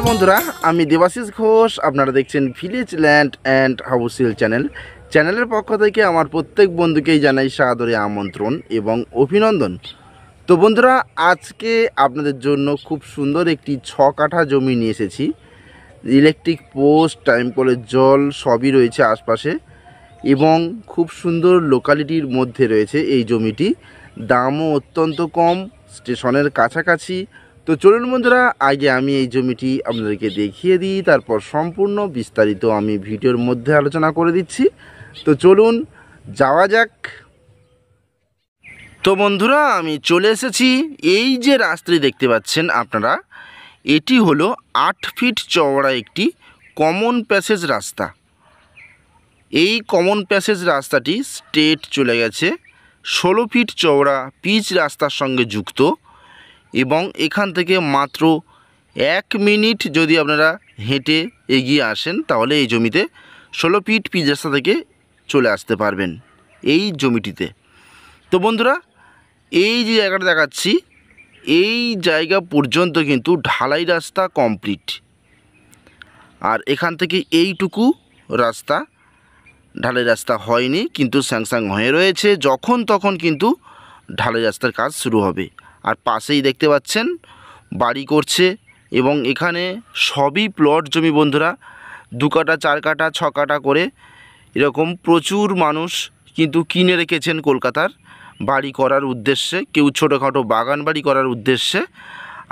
নমস্কার বন্ধুরা, আমি দেবাশিস ঘোষ। আপনারা দেখছেন ভিলেজ ল্যান্ড অ্যান্ড হাউসেল চ্যানেলের পক্ষ থেকে আমার প্রত্যেক বন্ধুকেই জানাই সাদরে আমন্ত্রণ এবং অভিনন্দন। তো বন্ধুরা, আজকে আপনাদের জন্য খুব সুন্দর একটি 6 কাঠা জমি নিয়ে এসেছি। ইলেকট্রিক পোস্ট, টাইম কলের জল সবই রয়েছে আশপাশে এবং খুব সুন্দর লোকালিটির মধ্যে রয়েছে এই জমিটি। দামও অত্যন্ত কম, স্টেশনের কাছাকাছি। তো চলুন বন্ধুরা, আগে আমি এই জমিটি আপনাদেরকে দেখিয়ে দিই, তারপর সম্পূর্ণ বিস্তারিত আমি ভিডিওর মধ্যে আলোচনা করে দিচ্ছি। তো চলুন যাওয়া যাক। তো বন্ধুরা, আমি চলে এসেছি। এই যে রাস্তাটি দেখতে পাচ্ছেন আপনারা, এটি হলো 8 ফিট চওড়া একটি কমন প্যাসেজ রাস্তা। এই কমন প্যাসেজ রাস্তাটি স্ট্রেট চলে গেছে 16 ফিট চওড়া পিচ রাস্তার সঙ্গে যুক্ত এবং এখান থেকে মাত্র 1 মিনিট যদি আপনারা হেঁটে এগিয়ে আসেন তাহলে এই জমিতে 16 ফিট পিচ রাস্তা থেকে চলে আসতে পারবেন এই জমিটিতে। তো বন্ধুরা, এই যে জায়গাটা দেখাচ্ছি, এই জায়গা পর্যন্ত কিন্তু ঢালাই রাস্তা কমপ্লিট। আর এখান থেকে এইটুকু রাস্তা ঢালাই রাস্তা হয়নি, কিন্তু স্যাংশন হয়ে রয়েছে। যখন তখন কিন্তু ঢালাই রাস্তার কাজ শুরু হবে। আর পাশেই দেখতে পাচ্ছেন বাড়ি করছে এবং এখানে সবই প্লট জমি বন্ধুরা। 2 কাঠা 4 কাঠা 6 কাঠা করে এরকম প্রচুর মানুষ কিন্তু কিনে রেখেছেন কলকাতার বাড়ি করার উদ্দেশ্যে, কেউ ছোটোখাটো বাগান বাড়ি করার উদ্দেশ্যে।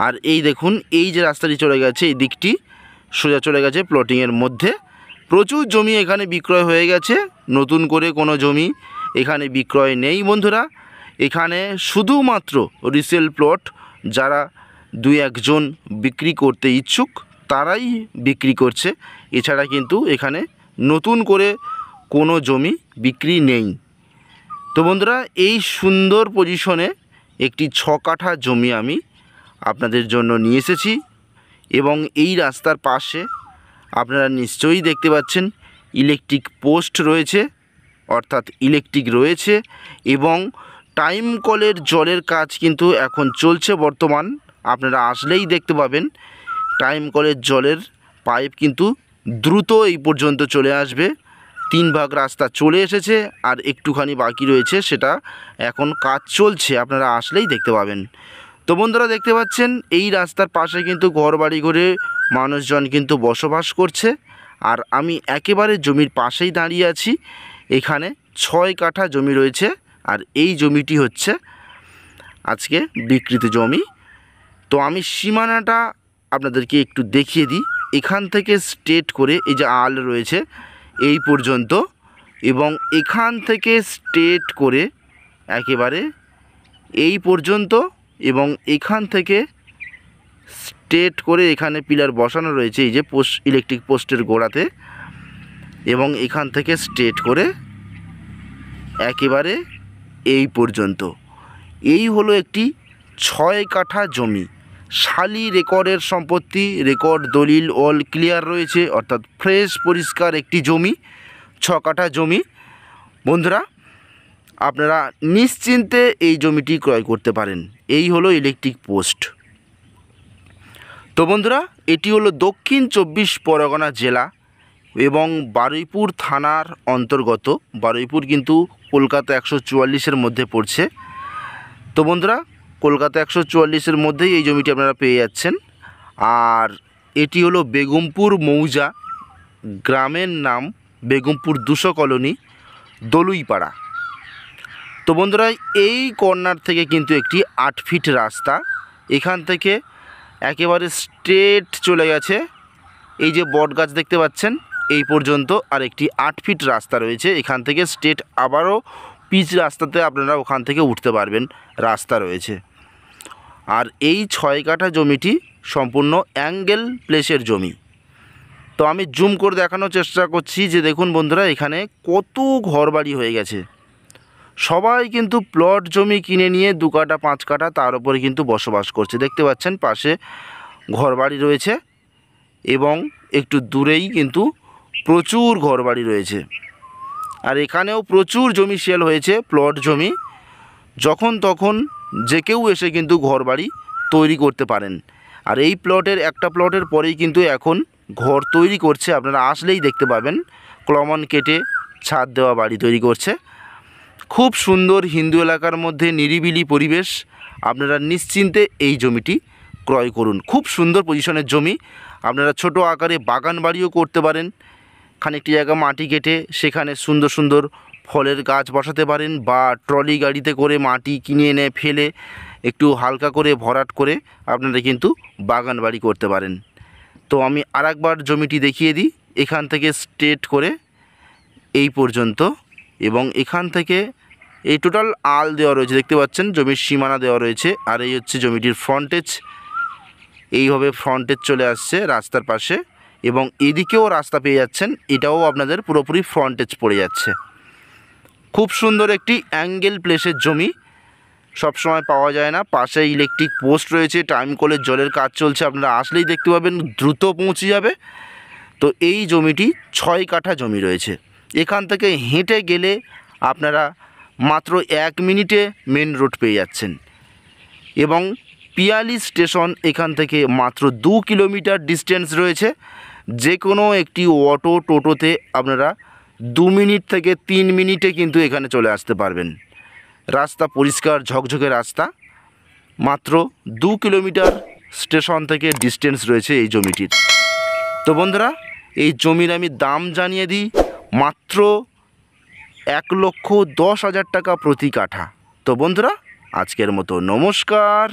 আর এই দেখুন, এই যে রাস্তাটি চলে গেছে, এই দিকটি সোজা চলে গেছে প্লটিংয়ের মধ্যে। প্রচুর জমি এখানে বিক্রয় হয়ে গেছে, নতুন করে কোনো জমি এখানে বিক্রয় নেই বন্ধুরা। এখানে শুধুমাত্র রিসেল প্লট, যারা 2-1 জন বিক্রি করতে ইচ্ছুক তারাই বিক্রি করছে। এছাড়া কিন্তু এখানে নতুন করে কোনো জমি বিক্রি নেই। তো বন্ধুরা, এই সুন্দর পজিশনে একটি 6 কাঠা জমি আমি আপনাদের জন্য নিয়ে এসেছি এবং এই রাস্তার পাশে আপনারা নিশ্চয়ই দেখতে পাচ্ছেন ইলেকট্রিক পোস্ট রয়েছে, অর্থাৎ ইলেকট্রিক রয়েছে এবং টাইম কলের জলের কাজ কিন্তু এখন চলছে বর্তমান। আপনারা আসলেই দেখতে পাবেন টাইম কলের জলের পাইপ কিন্তু দ্রুত এই পর্যন্ত চলে আসবে। 3 ভাগ রাস্তা চলে এসেছে আর একটুখানি বাকি রয়েছে, সেটা এখন কাজ চলছে, আপনারা আসলেই দেখতে পাবেন। তো বন্ধুরা, দেখতে পাচ্ছেন এই রাস্তার পাশে কিন্তু ঘর বাড়ি করে মানুষজন কিন্তু বসবাস করছে। আর আমি একেবারে জমির পাশেই দাঁড়িয়ে আছি। এখানে 6 কাঠা জমি রয়েছে আর এই জমিটি হচ্ছে আজকে বিক্রিত জমি। তো আমি সীমানাটা আপনাদেরকে একটু দেখিয়ে দিই। এখান থেকে স্ট্রেট করে এই যে আল রয়েছে এই পর্যন্ত এবং এখান থেকে স্ট্রেট করে একেবারে এই পর্যন্ত এবং এখান থেকে স্ট্রেট করে এখানে পিলার বসানো রয়েছে এই যে পোস্ট, ইলেকট্রিক পোস্টের গোড়াতে, এবং এখান থেকে স্ট্রেট করে একেবারে এই পর্যন্ত। এই হলো একটি 6 কাঠা জমি। শালি রেকর্ডের সম্পত্তি, রেকর্ড দলিল অল ক্লিয়ার রয়েছে, অর্থাৎ ফ্রেশ পরিষ্কার একটি জমি, 6 কাঠা জমি। বন্ধুরা, আপনারা নিশ্চিন্তে এই জমিটি ক্রয় করতে পারেন। এই হলো ইলেকট্রিক পোস্ট। তো বন্ধুরা, এটি হলো দক্ষিণ 24 পরগনা জেলা এবং বারুইপুর থানার অন্তর্গত। বারুইপুর কিন্তু কলকাতা 144-এর মধ্যে পড়ছে। তো বন্ধুরা, কলকাতা 144-এর মধ্যেই এই জমিটি আপনারা পেয়ে যাচ্ছেন। আর এটি হলো বেগমপুর মৌজা, গ্রামের নাম বেগমপুর 200 কলোনি, দলুইপাড়া। তো বন্ধুরা, এই কর্নার থেকে কিন্তু একটি 8 ফিট রাস্তা এখান থেকে একেবারে স্ট্রেট চলে গেছে। এই যে বট গাছ দেখতে পাচ্ছেন এই পর্যন্ত আর একটি 8 ফিট রাস্তা রয়েছে। এখান থেকে স্ট্রেট আবারও পিচ রাস্তাতে আপনারা ওখান থেকে উঠতে পারবেন, রাস্তা রয়েছে। আর এই 6 কাঠা জমিটি সম্পূর্ণ অ্যাঙ্গেল প্লেসের জমি। তো আমি জুম করে দেখানোর চেষ্টা করছি যে দেখুন বন্ধুরা, এখানে কত ঘরবাড়ি হয়ে গেছে। সবাই কিন্তু প্লট জমি কিনে নিয়ে 2 কাঠা 5 কাঠা তার উপরে কিন্তু বসবাস করছে। দেখতে পাচ্ছেন পাশে ঘরবাড়ি রয়েছে এবং একটু দূরেই কিন্তু প্রচুর ঘরবাড়ি রয়েছে। আর এখানেও প্রচুর জমি সেল হয়েছে, প্লট জমি। যখন তখন যে কেউ এসে কিন্তু ঘরবাড়ি তৈরি করতে পারেন। আর এই একটা প্লটের পরেই কিন্তু এখন ঘর তৈরি করছে, আপনারা আসলেই দেখতে পাবেন ক্লমন কেটে ছাদ দেওয়া বাড়ি তৈরি করছে। খুব সুন্দর হিন্দু এলাকার মধ্যে নিরিবিলি পরিবেশ, আপনারা নিশ্চিন্তে এই জমিটি ক্রয় করুন। খুব সুন্দর পজিশনের জমি, আপনারা ছোট আকারে বাগান বাড়িও করতে পারেন। খানিকটি জায়গা মাটি কেটে সেখানে সুন্দর সুন্দর ফলের গাছ বসাতে পারেন, বা ট্রলি গাড়িতে করে মাটি কিনে এনে ফেলে একটু হালকা করে ভরাট করে আপনারা কিন্তু বাগান বাড়ি করতে পারেন। তো আমি আরেকবার জমিটি দেখিয়ে দিই। এখান থেকে স্ট্রেট করে এই পর্যন্ত, এবং এখান থেকে এই টোটাল আল দেওয়া রয়েছে, দেখতে পাচ্ছেন জমির সীমানা দেওয়া রয়েছে। আর এই হচ্ছে জমিটির ফ্রন্টেজ, এইভাবে ফ্রন্টেজ চলে আসছে রাস্তার পাশে, এবং এদিকেও রাস্তা পেয়ে যাচ্ছেন, এটাও আপনাদের পুরোপুরি ফ্রন্টেজ পড়ে যাচ্ছে। খুব সুন্দর একটি অ্যাঙ্গেল প্লেসের জমি, সবসময় পাওয়া যায় না। পাশে ইলেকট্রিক পোস্ট রয়েছে, টাইম কলের জলের কাজ চলছে, আপনারা আসলেই দেখতে পাবেন, দ্রুত পৌঁছে যাবে। তো এই জমিটি 6 কাঠা জমি রয়েছে। এখান থেকে হেঁটে গেলে আপনারা মাত্র 1 মিনিটে মেন রোড পেয়ে যাচ্ছেন, এবং পিয়ালি স্টেশন এখান থেকে মাত্র 2 কিলোমিটার ডিস্টেন্স রয়েছে। যে কোনো একটি অটো টোটোতে আপনারা 2 মিনিট থেকে 3 মিনিটে কিন্তু এখানে চলে আসতে পারবেন। রাস্তা পরিষ্কার ঝকঝকে রাস্তা, মাত্র 2 কিলোমিটার স্টেশন থেকে ডিস্টেন্স রয়েছে এই জমিটির। তো বন্ধুরা, এই জমির আমি দাম জানিয়ে দিই, মাত্র 1,10,000 টাকা প্রতি কাঠা। তো বন্ধুরা, আজকের মতো নমস্কার।